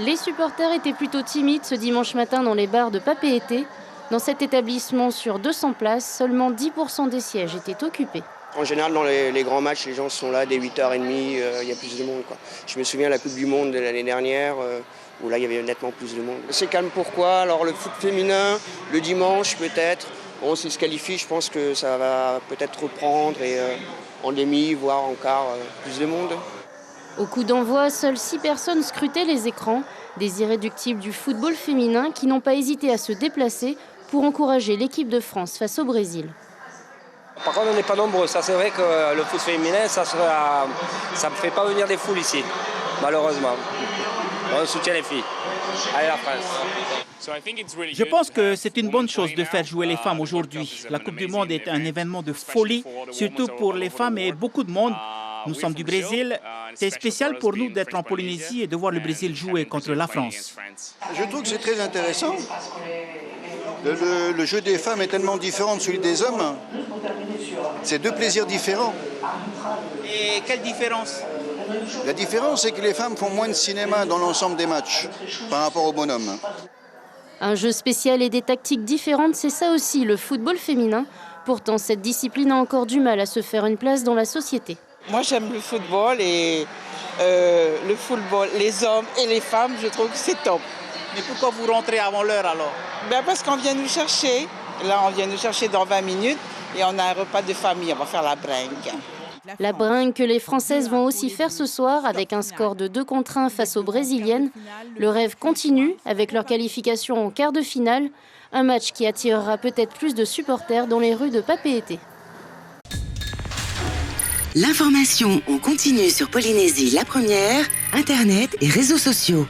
Les supporters étaient plutôt timides ce dimanche matin dans les bars de Papeete. Dans cet établissement sur 200 places, seulement 10% des sièges étaient occupés. En général, dans les grands matchs, les gens sont là dès 8h30, il y a plus de monde, quoi. Je me souviens de la Coupe du Monde de l'année dernière, où là, il y avait nettement plus de monde. C'est calme pourquoi? Alors le foot féminin, le dimanche peut-être, on se qualifie, je pense que ça va peut-être reprendre et en demi, voire en quart, plus de monde. Au coup d'envoi, seules 6 personnes scrutaient les écrans, des irréductibles du football féminin qui n'ont pas hésité à se déplacer pour encourager l'équipe de France face au Brésil. Par contre, on n'est pas nombreux. Ça, c'est vrai que le foot féminin, ça ne fait pas venir des foules ici, malheureusement. On soutient les filles. Allez, la France. Je pense que c'est une bonne chose de faire jouer les femmes aujourd'hui. La Coupe du Monde est un événement de folie, surtout pour les femmes et beaucoup de monde. Nous sommes du Brésil. C'est spécial pour nous d'être en Polynésie et de voir le Brésil jouer contre la France. Je trouve que c'est très intéressant. Le jeu des femmes est tellement différent de celui des hommes. C'est deux plaisirs différents. Et quelle différence? La différence, c'est que les femmes font moins de cinéma dans l'ensemble des matchs par rapport aux bonhommes. Un jeu spécial et des tactiques différentes, c'est ça aussi le football féminin. Pourtant, cette discipline a encore du mal à se faire une place dans la société. Moi, j'aime le football et les hommes et les femmes, je trouve que c'est top. Mais pourquoi vous rentrez avant l'heure alors? Parce qu'on vient nous chercher. Là, on vient nous chercher dans 20 minutes et on a un repas de famille. On va faire la bringue. La bringue que les Françaises vont aussi faire ce soir avec un score de 2-1 face aux Brésiliennes. Le rêve continue avec leur qualification en quart de finale. Un match qui attirera peut-être plus de supporters dans les rues de Papeete. L'information en continu sur Polynésie la première, Internet et réseaux sociaux.